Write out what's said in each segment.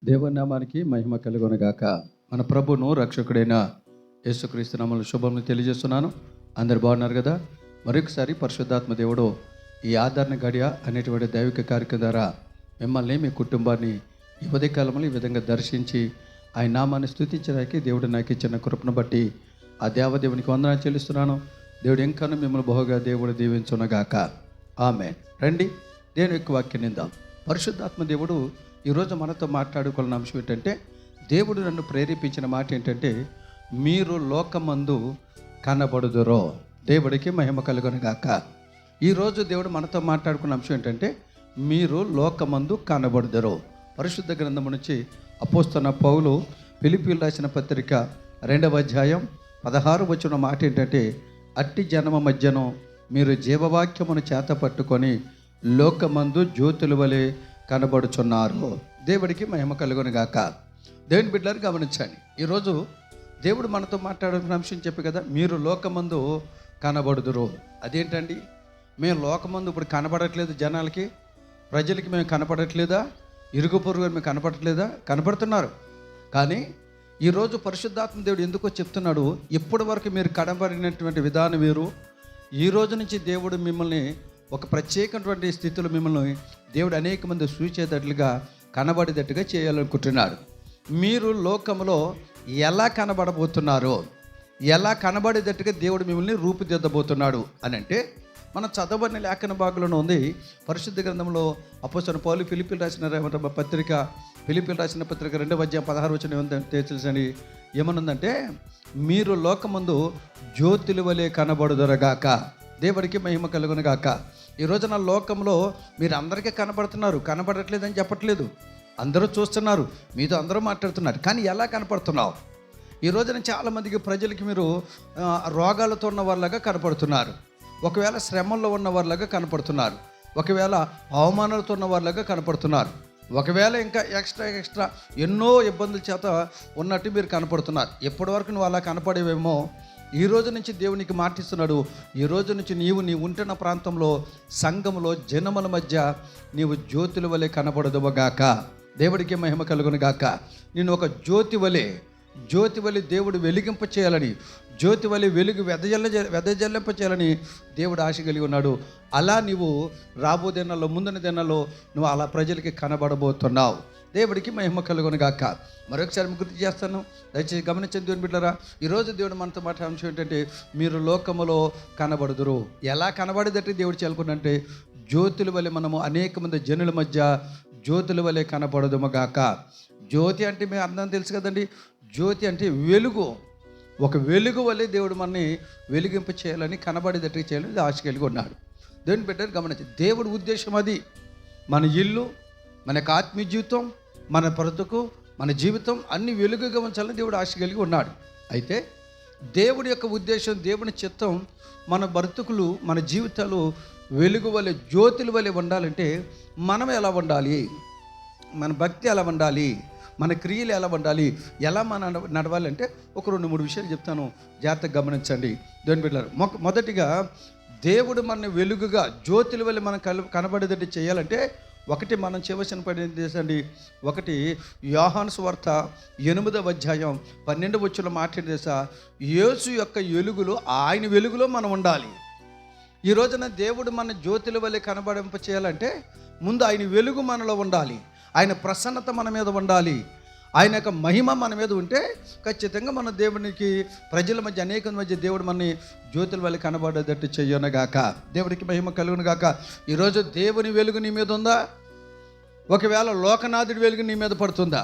దేవుని నామానికి మహిమ కలుగునగాక. మన ప్రభును రక్షకుడైన యేసుక్రీస్తు నామములో శుభములు తెలియజేస్తున్నాను. అందరు బాగున్నారు కదా? మరొకసారి పరిశుద్ధాత్మ దేవుడు ఈ ఆదరణ గడియ అనేటువంటి దైవిక కార్యక్రమం ద్వారా మిమ్మల్ని, మీ కుటుంబాన్ని ఈ ఉదయకాలంలో ఈ విధంగా దర్శించి ఆయన నామాన్ని స్తుతించడానికి దేవుడు నాకు ఇచ్చిన కృపను బట్టి ఆ దేవదేవునికి వందనాలు చెల్లిస్తున్నాను. దేవుడు ఇంకాను మిమ్మల్ని బహుగా దేవుడు దీవించునగాక. ఆమేన్. రండి దేవుని యొక్క వాక్యం నిందాం. పరిశుద్ధాత్మ దేవుడు ఈరోజు మనతో మాట్లాడుకున్న అంశం ఏంటంటే, దేవుడు నన్ను ప్రేరేపించిన మాట ఏంటంటే, మీరు లోకమందు కనబడుదురో. దేవుడికి మహిమ కలుగునుగాక. ఈరోజు దేవుడు మనతో మాట్లాడుకున్న అంశం ఏంటంటే, మీరు లోకమందు కనబడుదురో. పరిశుద్ధ గ్రంథం నుంచి అపోస్తలుడైన పౌలు ఫిలిప్పీయులకు రాసిన పత్రిక 2వ అధ్యాయం 16 వచనం మాట ఏంటంటే, అట్టి జనమ మధ్యను మీరు జీవవాక్యమును చేత పట్టుకొని లోకమందు జ్యోతుల వలె కనబడుచున్నారు. దేవుడికి మహిమ కలుగునుగాక. దేవుని బిడ్డలారు గమనించండి. ఈరోజు దేవుడు మనతో మాట్లాడుకున్న అంశం చెప్పి కదా, మీరు లోకమందు కనబడుదురు. అదేంటండి? మేము లోకమందు ఇప్పుడు కనబడట్లేదు, జనాలకి, ప్రజలకి మేము కనపడట్లేదా? ఇరుగు పొరుగు మేము కనపడట్లేదా? కనపడుతున్నారు. కానీ ఈరోజు పరిశుద్ధాత్మ దేవుడు ఎందుకో చెప్తున్నాడు, ఇప్పటి వరకు మీరు కనబడినటువంటి విధానం వేరు. ఈ రోజు నుంచి దేవుడు మిమ్మల్ని ఒక ప్రత్యేకమైనటువంటి స్థితిలో మిమ్మల్ని దేవుడు అనేక మంది సూచేటట్లుగా కనబడేటట్టుగా చేయాలనుకుంటున్నాడు. మీరు లోకంలో ఎలా కనబడబోతున్నారో, ఎలా కనబడేటట్టుగా దేవుడు మిమ్మల్ని రూపుదిద్దబోతున్నాడు అని అంటే, మన చదవని లేఖన భాగంలో ఉంది. పరిశుద్ధ గ్రంథంలో అపోస్తలుడైన పౌలు ఫిలిప్పీయులకు రాసిన పత్రిక 2వ అధ్యాయం 16 వచనం తెలుసండి. ఏమనుందంటే, మీరు లోకమందు జ్యోతుల వలె కనబడుదురుగాక. దేవుడికి మహిమ కలుగునుగాక. ఈ రోజున లోకంలో మీరు అందరికీ కనపడుతున్నారు, కనపడట్లేదని చెప్పట్లేదు. అందరూ చూస్తున్నారు, మీతో అందరూ మాట్లాడుతున్నారు. కానీ ఎలా కనపడుతున్నావు? ఈ రోజున చాలామందికి ప్రజలకి మీరు రోగాలతో ఉన్న వాళ్ళగా కనపడుతున్నారు, ఒకవేళ శ్రమల్లో ఉన్న వాళ్ళగా కనపడుతున్నారు, ఒకవేళ అవమానాలతో ఉన్న వాళ్ళగా కనపడుతున్నారు, ఒకవేళ ఇంకా ఎక్స్ట్రా ఎన్నో ఇబ్బందుల చేత ఉన్నట్టు మీరు కనపడుతున్నారు. ఎప్పటి వరకు నువ్వు అలా కనపడేవేమో, ఈ రోజు నుంచి దేవునికి మాటిస్తున్నాడు. ఈ రోజు నుంచి నీ ఉంటున్న ప్రాంతంలో, సంఘంలో, జనముల మధ్య నీవు జ్యోతుల వలె కనబడదువుగాక. దేవుడికి మహిమ కలుగునుగాక. నేను ఒక జ్యోతి వలె దేవుడు వెలిగింప చేయాలని, జ్యోతి వలె వెలుగు వెదజల్లింప చేయాలని దేవుడు ఆశ కలిగి ఉన్నాడు. అలా నీవు రాబో దినాల్లో, ముందున దినాల్లో నువ్వు అలా ప్రజలకి కనబడబోతున్నావు. దేవుడికి మహిమ కలుగునుగాక. మరొకసారి గుర్తు చేస్తాను, దయచేసి గమనించండి దేవుని బిడ్డలారా. ఈరోజు దేవుడు మనతో మాట్లాడే అంశం ఏంటంటే, మీరు లోకములో కనబడుదురు. ఎలా కనబడేదట్టు దేవుడు చేయాలనుకుంటే, జ్యోతుల వలె మనము అనేక మంది జనుల మధ్య జ్యోతుల వలె కనబడదుముగాక. జ్యోతి అంటే మీ అర్థం తెలుసు కదండి. జ్యోతి అంటే వెలుగు. ఒక వెలుగు వలె దేవుడు మనని వెలిగింప చేయాలని, కనబడేదట్టు చేయాలని ఆశ కలిగి ఉన్నాడు. దేవుని బిడ్డలు గమనించి, దేవుడి ఉద్దేశం అది. మన ఇల్లు, మనకు ఆత్మీయ జీవితం, మన బ్రతుకు, మన జీవితం అన్ని వెలుగుగా ఉంచాలని దేవుడు ఆశ కలిగి ఉన్నాడు. అయితే దేవుడి యొక్క ఉద్దేశం, దేవుని చిత్తం, మన బ్రతుకులు, మన జీవితాలు వెలుగు వలె, జ్యోతుల వలె ఉండాలంటే మనం ఎలా ఉండాలి, మన భక్తి ఎలా ఉండాలి, మన క్రియలు ఎలా ఉండాలి, ఎలా మన నడవాలంటే ఒక 2-3 విషయాలు చెప్తాను, జాగ్రత్తగా గమనించండి దేవుని బిడ్డలారా. మొదటిగా దేవుడు మన వెలుగుగా, జ్యోతుల వలె మనం కనబడేటట్టు చేయాలంటే, ఒకటి మనం చేయవలసిన పని చేసండి. ఒకటి యోహాను సువార్త 8వ అధ్యాయం 12వ వచనంలో మాట్లాడేసా, యేసు యొక్క వెలుగులో, ఆయన వెలుగులో మనం ఉండాలి. ఈ రోజున దేవుడు మన జ్యోతుల వలె కనబడింప చేయాలంటే ముందు ఆయన వెలుగు మనలో ఉండాలి, ఆయన ప్రసన్నత మన మీద ఉండాలి, ఆయన యొక్క మహిమ మన మీద ఉంటే ఖచ్చితంగా మన దేవునికి, ప్రజల మధ్య, అనేక మధ్య దేవుడు మనని జ్యోతుల వల్ల కనబడేటట్టు చెయ్యనుగాక. దేవుడికి మహిమ కలుగునుగాక. ఈరోజు దేవుని వెలుగు నీ మీద ఉందా? ఒకవేళ లోకనాథుడి వెలుగు నీ మీద పడుతుందా?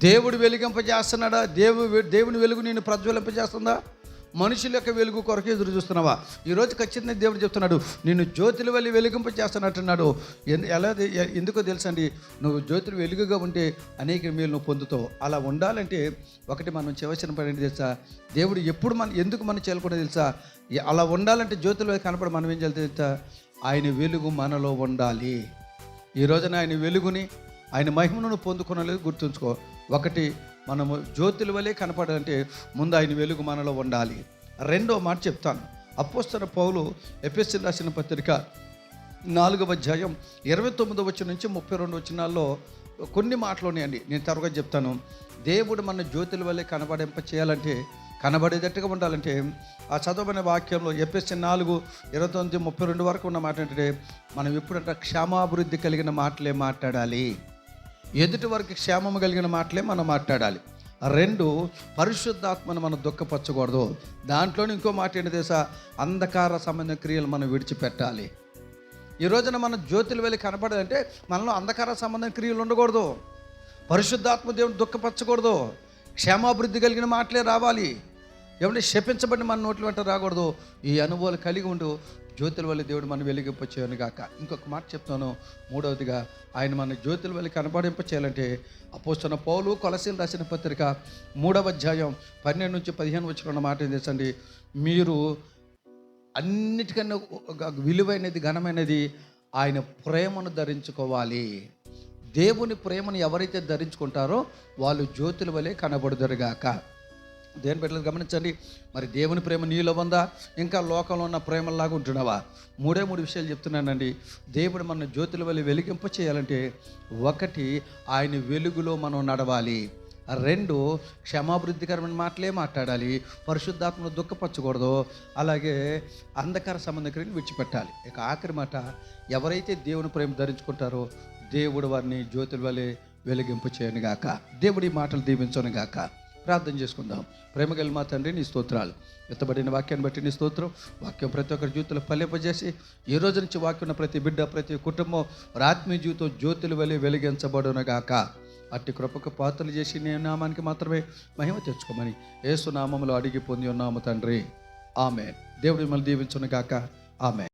దేవుడు వెలిగింపజేస్తున్నాడా? దేవుని వెలుగు నేను ప్రజ్వలింపజేస్తుందా? మనుషుల యొక్క వెలుగు కొరకు ఎదురు చూస్తున్నావా? ఈరోజు ఖచ్చితంగా దేవుడు చెప్తున్నాడు, నేను జ్యోతుల వల్ల వెలిగింపజేస్తున్నట్టున్నాడు. ఎందుకో తెలుసండి, నువ్వు జ్యోతులు వెలుగుగా ఉంటే అనేక మేలు నువ్వు పొందుతావు. అలా ఉండాలంటే ఒకటి మనం చేయవలసిన పని ఏంటి తెలుసా? దేవుడు ఎందుకు మనం చేయకుండా తెలుసా? అలా ఉండాలంటే జ్యోతుల కనపడి మనం ఏం చేయాలి తెలుసా? ఆయన వెలుగు మనలో ఉండాలి. ఈ రోజున ఆయన వెలుగుని, ఆయన మహిమను పొందుకునేది గుర్తుంచుకో. ఒకటి, మనము జ్యోతుల వలె కనపడాలంటే ముందు ఆయన వెలుగు మనలో ఉండాలి. రెండో మాట చెప్తాను. అపోస్తలుడైన పౌలు ఎఫెసీయులకు రాసిన పత్రిక 4వ అధ్యాయం 29వ వచనం నుంచి 32 వచనాల్లో కొన్ని మాటలు ఉన్నాయండి, నేను త్వరగా చెప్తాను. దేవుడు మన జ్యోతుల వల్లే కనబడింప చేయాలంటే, కనబడేటట్టుగా ఉండాలంటే, ఆ చదవబడిన వాక్యంలో ఎఫెసీ 4:29-32 వరకు ఉన్న మాట ఏంటంటే, మనం ఎప్పుడంటే క్షేమాభివృద్ధి కలిగిన మాటలే మాట్లాడాలి. ఎదుటి వరకు క్షేమము కలిగిన మాటలే మనం మాట్లాడాలి. 2, పరిశుద్ధాత్మను మనం దుఃఖపరచకూడదు. దాంట్లోనే ఇంకో మాట ఏంటి తెలుసా? అంధకార సంబంధ క్రియలు మనం విడిచిపెట్టాలి. ఈ రోజున మన జ్యోతుల వెళ్ళి కనపడాలంటే మనలో అంధకార సంబంధ క్రియలు ఉండకూడదు. పరిశుద్ధాత్మ దేవుని దుఃఖపరచకూడదు. క్షేమాభివృద్ధి కలిగిన మాటలే రావాలి. ఏమంటే శపించబడి మన నోట్ల వెంట రాకూడదు. ఈ అనుభవాలు కలిగి ఉండు జ్యోతుల వల్ల దేవుడు మనం వెలిగింపచేయను గాక. ఇంకొక మాట చెప్తాను. 3వదిగా, ఆయన మన జ్యోతుల వల్ల కనపడింప చేయాలంటే, అపోస్తలుడైన పౌలు కొలస్సీయులకు రాసిన పత్రిక 3వ అధ్యాయం 12-15 వచ్చిన మాట ఏం తెలుసండి? మీరు అన్నిటికన్నా విలువైనది, ఘనమైనది ఆయన ప్రేమను ధరించుకోవాలి. దేవుని ప్రేమను ఎవరైతే ధరించుకుంటారో వాళ్ళు జ్యోతుల వలె కనబడుదురుగాక. దేని బిడ్డలు గమనించండి. మరి దేవుని ప్రేమ నీలో ఉందా? ఇంకా లోకంలో ఉన్న ప్రేమలాగా ఉంటున్నావా? 3 విషయాలు చెప్తున్నానండి. దేవుడు మన జ్యోతుల వల్ల వెలిగింప చేయాలంటే, 1, ఆయన వెలుగులో మనం నడవాలి. 2, క్షమాభివృద్ధికరమైన మాటలే మాట్లాడాలి. పరిశుద్ధాత్మను దుఃఖపరచకూడదు. అలాగే అంధకార సంబంధ క్రియలు విడిచిపెట్టాలి. ఇక ఆఖరి మాట, ఎవరైతే దేవుని ప్రేమ ధరించుకుంటారో దేవుడు వారిని జ్యోతుల వలె వెలిగింపు చేయను గాక. దేవుడి మాటలు దీవించను గాక. ప్రార్థన చేసుకుందాం. ప్రేమగల మా తండ్రి, నీ స్తోత్రాలు. ఎత్తబడిన వాక్యాన్ని బట్టి నీ స్తోత్రం. వాక్యం ప్రతి ఒక్కరి జీవితంలో ఫలింపజేసి, ఈ రోజు నుంచి వాక్యం ఉన్న ప్రతి బిడ్డ, ప్రతి కుటుంబం ఆత్మీయ జీవితం జ్యోతుల వలె వెలిగించబడును గాక. అట్టి కృపకు పాత్రలు చేసి నీ నామానికి మాత్రమే మహిమ తెచ్చుకోమని యేసు నామములో అడిగి పొంది ఉన్నాము తండ్రి. ఆమేన్. దేవుడు మిమ్మల్ని దీవించును గాక. ఆమేన్.